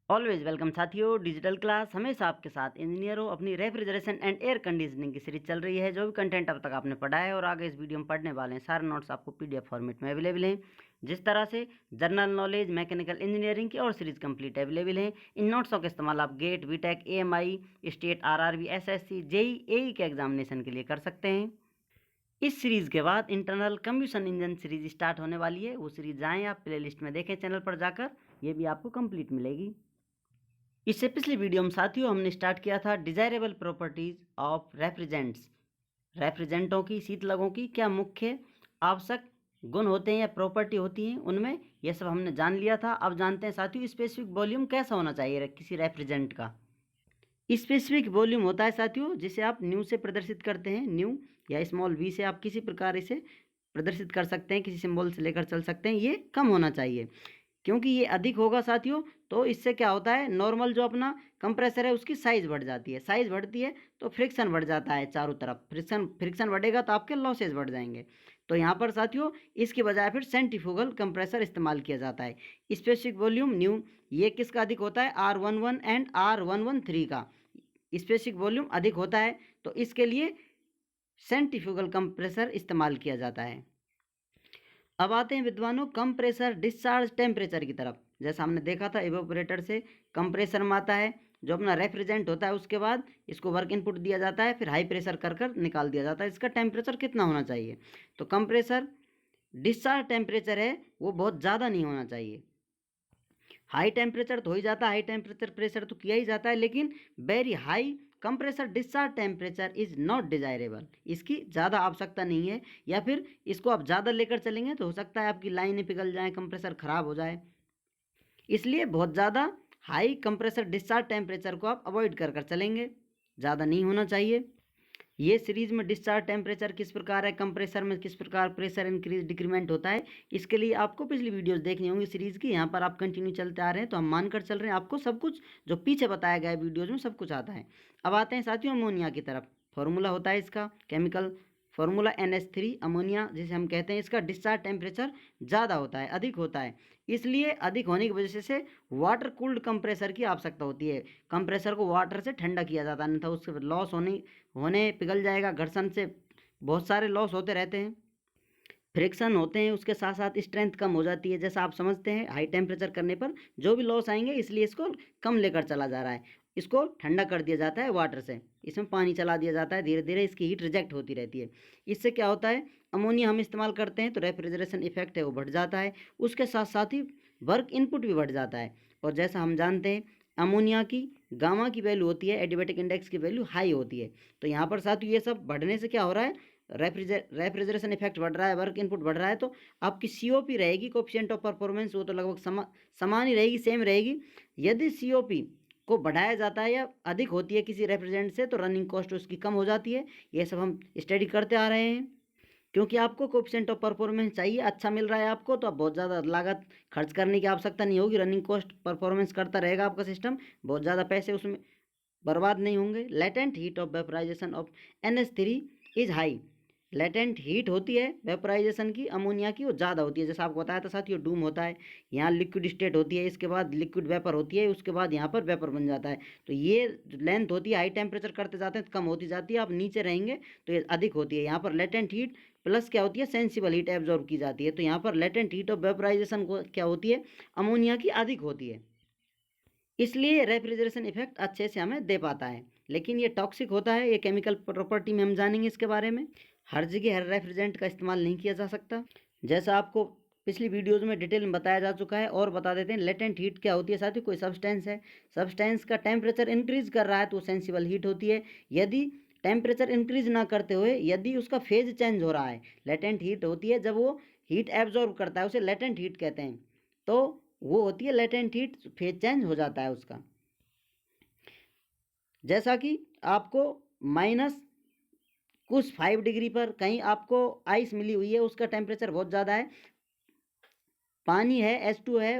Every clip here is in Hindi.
ऑलवेज वेलकम साथियों। डिजिटल क्लास हमेशा आपके साथ इंजीनियर हो। अपनी रेफ्रिजरेशन एंड एयर कंडीशनिंग की सीरीज चल रही है। जो भी कंटेंट अब तक आपने पढ़ा है और आगे इस वीडियो में पढ़ने वाले हैं, सारे नोट्स आपको पीडीएफ फॉर्मेट में अवेलेबल हैं। जिस तरह से जनरल नॉलेज, मैकेनिकल इंजीनियरिंग की और सीरीज कंप्लीट अवेलेबल हैं। इन नोट्सों का इस्तेमाल आप GATE, BTech, AMI, state, RRB, SSC, JE, AE के एग्जामिनेशन के लिए कर सकते हैं। इस सीरीज के बाद internal combustion engine series start होने वाली है। वो सीरीज जाएँ आप प्लेलिस्ट में देखें चैनल पर जाकर, ये भी आपको कंप्लीट मिलेगी। इससे पिछली वीडियो में साथियों हमने स्टार्ट किया था डिजायरेबल प्रॉपर्टीज ऑफ रेफ्रिजरेंट्स। रेफ्रिजरेंटों की, शीतलकों की क्या मुख्य आवश्यक गुण होते हैं या प्रॉपर्टी होती हैं उनमें, यह सब हमने जान लिया था। अब जानते हैं साथियों स्पेसिफिक वॉल्यूम कैसा होना चाहिए किसी रेफ्रिजरेंट का। स्पेसिफिक वॉल्यूम होता है साथियों जिसे आप न्यू से प्रदर्शित करते हैं। न्यू या स्मॉल वी से आप किसी प्रकार इसे प्रदर्शित कर सकते हैं, किसी सिंबल से लेकर चल सकते हैं। ये कम होना चाहिए, क्योंकि ये अधिक होगा साथियों तो इससे क्या होता है, नॉर्मल जो अपना कंप्रेसर है उसकी साइज बढ़ जाती है। साइज बढ़ती है तो फ्रिक्शन बढ़ जाता है चारों तरफ। फ्रिक्शन बढ़ेगा तो आपके लॉसेज बढ़ जाएंगे। तो यहाँ पर साथियों इसकी बजाय फिर सेंट्रीफ्यूगल कंप्रेसर इस्तेमाल किया जाता है। स्पेसिफिक वॉल्यूम न्यू, ये किसका अधिक होता है, R11 एंड R113 का स्पेसिफिक वॉल्यूम अधिक होता है, तो इसके लिए सेंट्रीफ्यूगल कंप्रेसर इस्तेमाल किया जाता है। अब आते हैं विद्वानों कंप्रेसर डिस्चार्ज टेम्परेचर की तरफ। जैसा हमने देखा था इवेपोरेटर से कंप्रेसर में आता है, जो अपना रेफ्रिजरेंट होता है, उसके बाद इसको वर्क इनपुट दिया जाता है, फिर हाई प्रेशर कर कर निकाल दिया जाता है। इसका टेम्परेचर कितना होना चाहिए, तो कंप्रेसर डिस्चार्ज टेम्परेचर है वो बहुत ज़्यादा नहीं होना चाहिए। हाई टेम्परेचर तो हो ही जाता है, हाई टेम्परेचर प्रेशर तो किया ही जाता है, लेकिन very high compressor discharge temperature is not desirable, इसकी ज़्यादा आवश्यकता नहीं है। या फिर इसको आप ज़्यादा लेकर चलेंगे तो हो सकता है आपकी लाइनें पिघल जाएं, कंप्रेसर ख़राब हो जाए। इसलिए बहुत ज़्यादा हाई कंप्रेसर डिस्चार्ज टेम्परेचर को आप अवॉइड कर कर चलेंगे, ज़्यादा नहीं होना चाहिए। ये सीरीज में डिस्चार्ज टेम्परेचर किस प्रकार है, कंप्रेसर में किस प्रकार प्रेशर इंक्रीज डिक्रीमेंट होता है, इसके लिए आपको पिछली वीडियोस देखनी होंगी सीरीज की। यहाँ पर आप कंटिन्यू चलते आ रहे हैं तो हम मानकर चल रहे हैं आपको सब कुछ जो पीछे बताया गया है वीडियोज में सब कुछ आता है। अब आते हैं साथियों अमोनिया की तरफ। फॉर्मूला होता है इसका, केमिकल फॉर्मूला NH3 अमोनिया जिसे हम कहते हैं। इसका डिस्चार्ज टेम्परेचर ज़्यादा होता है, अधिक होता है, इसलिए अधिक होने की वजह से वाटर कूल्ड कंप्रेसर की आवश्यकता होती है। कंप्रेसर को वाटर से ठंडा किया जाता है, अन्यथा उससे लॉस होने पिघल जाएगा, घर्षण से बहुत सारे लॉस होते रहते हैं, फ्रिक्शन होते हैं, उसके साथ साथ स्ट्रेंथ कम हो जाती है। जैसा आप समझते हैं हाई टेम्परेचर करने पर जो भी लॉस आएंगे, इसलिए इसको कम लेकर चला जा रहा है। इसको ठंडा कर दिया जाता है वाटर से, इसमें पानी चला दिया जाता है, धीरे धीरे इसकी हीट रिजेक्ट होती रहती है। इससे क्या होता है, अमोनिया हम इस्तेमाल करते हैं तो रेफ्रिजरेशन इफेक्ट है वो बढ़ जाता है, उसके साथ साथ ही वर्क इनपुट भी बढ़ जाता है। और जैसा हम जानते हैं अमोनिया की गामा की वैल्यू होती है, एडियाबैटिक इंडेक्स की वैल्यू हाई होती है। तो यहाँ पर साथ ये सब बढ़ने से क्या हो रहा है, रेफ्रिजरेशन इफेक्ट बढ़ रहा है, वर्क इनपुट बढ़ रहा है, तो आपकी COP रहेगी, कोफिशिएंट ऑफ परफॉर्मेंस, वो तो लगभग समान ही रहेगी, सेम रहेगी। यदि COP को बढ़ाया जाता है या अधिक होती है किसी रेफ्रिजरेंट से तो रनिंग कॉस्ट उसकी कम हो जाती है। ये सब हम स्टडी करते आ रहे हैं। क्योंकि आपको कोफिशिएंट ऑफ परफॉर्मेंस चाहिए, अच्छा मिल रहा है आपको, तो आप बहुत ज़्यादा लागत खर्च करने की आवश्यकता नहीं होगी। रनिंग कॉस्ट परफॉर्मेंस करता रहेगा आपका सिस्टम, बहुत ज़्यादा पैसे उसमें बर्बाद नहीं होंगे। Latent heat of vaporization of NH3 is high. Latent heat होती है वेपराइजेशन की अमोनिया की, वो ज़्यादा होती है। जैसा आपको बताया था साथियों, डूम होता है, यहाँ लिक्विड स्टेट होती है, इसके बाद लिक्विड वेपर होती है, उसके बाद यहाँ पर वेपर बन जाता है। तो ये लेंथ होती है, हाई टेम्परेचर करते जाते हैं तो कम होती जाती है, आप नीचे रहेंगे तो ये अधिक होती है। यहाँ पर लेटेंट हीट प्लस क्या होती है, सेंसिबल हीट एब्जॉर्ब की जाती है। तो यहाँ पर लेटेंट हीट ऑफ वेपराइजेशन को क्या होती है, अमोनिया की अधिक होती है, इसलिए रेफ्रिजरेशन इफेक्ट अच्छे से हमें दे पाता है। लेकिन ये टॉक्सिक होता है, ये केमिकल प्रॉपर्टी में हम जानेंगे इसके बारे में। हर जगह हर रेफ्रिजरेंट का इस्तेमाल नहीं किया जा सकता, जैसा आपको पिछली वीडियोज में डिटेल में बताया जा चुका है। और बता देते हैं लेटेंट हीट क्या होती है साथियों, कोई सब्सटेंस है, सब्सटेंस का टेम्परेचर इंक्रीज कर रहा है तो सेंसिबल हीट होती है। यदि टेम्परेचर इंक्रीज ना करते हुए यदि उसका फेज चेंज हो रहा है, लेटेंट हीट होती है जब वो हीट एब्जॉर्ब करता है, उसे लेटेंट हीट कहते हैं। तो वो होती है लेटेंट हीट, फेज चेंज हो जाता है उसका। जैसा कि आपको माइनस कुछ 5 डिग्री पर कहीं आपको आइस मिली हुई है, उसका टेम्परेचर बहुत ज़्यादा है, पानी है, H2 है,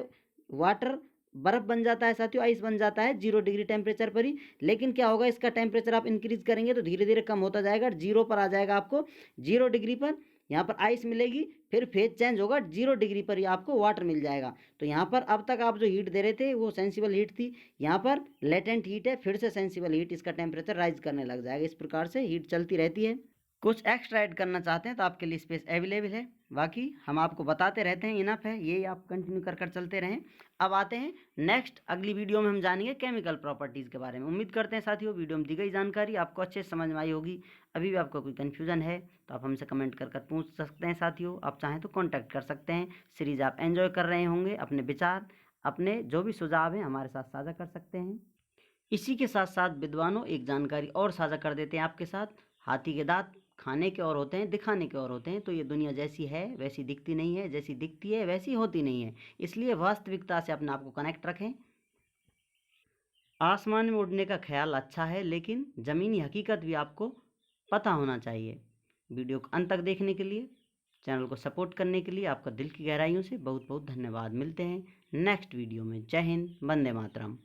वाटर बर्फ बन जाता है साथियों, आइस बन जाता है 0 डिग्री टेम्परेचर पर ही। लेकिन क्या होगा, इसका टेम्परेचर आप इंक्रीज करेंगे तो धीरे धीरे कम होता जाएगा, 0 पर आ जाएगा आपको। 0 डिग्री पर यहाँ पर आइस मिलेगी, फिर फेज चेंज होगा 0 डिग्री पर ही आपको वाटर मिल जाएगा। तो यहाँ पर अब तक आप जो हीट दे रहे थे वो सेंसिबल हीट थी, यहाँ पर लेटेंट हीट है, फिर से सेंसिबल हीट, इसका टेम्परेचर राइज करने लग जाएगा। इस प्रकार से हीट चलती रहती है। कुछ एक्स्ट्रा ऐड करना चाहते हैं तो आपके लिए स्पेस अवेलेबल है, बाकी हम आपको बताते रहते हैं, इनफ है, ये आप कंटिन्यू कर चलते रहें। अब आते हैं नेक्स्ट, अगली वीडियो में हम जानेंगे केमिकल प्रॉपर्टीज़ के बारे में। उम्मीद करते हैं साथियों वीडियो में दी गई जानकारी आपको अच्छे से समझ में आई होगी। अभी भी आपको कोई कन्फ्यूज़न है तो आप हमसे कमेंट कर पूछ सकते हैं साथियों। आप चाहें तो कॉन्टैक्ट कर सकते हैं। सीरीज़ आप एंजॉय कर रहे होंगे, अपने विचार, अपने जो भी सुझाव हैं हमारे साथ साझा कर सकते हैं। इसी के साथ साथ विद्वानों एक जानकारी और साझा कर देते हैं आपके साथ। हाथी के दांत खाने के और होते हैं, दिखाने के और होते हैं। तो ये दुनिया जैसी है वैसी दिखती नहीं है, जैसी दिखती है वैसी होती नहीं है। इसलिए वास्तविकता से अपने आप को कनेक्ट रखें। आसमान में उड़ने का ख्याल अच्छा है, लेकिन ज़मीनी हकीकत भी आपको पता होना चाहिए। वीडियो को अंत तक देखने के लिए, चैनल को सपोर्ट करने के लिए आपका दिल की गहराइयों से बहुत बहुत धन्यवाद। मिलते हैं नेक्स्ट वीडियो में। जय हिंद, वंदे मातरम।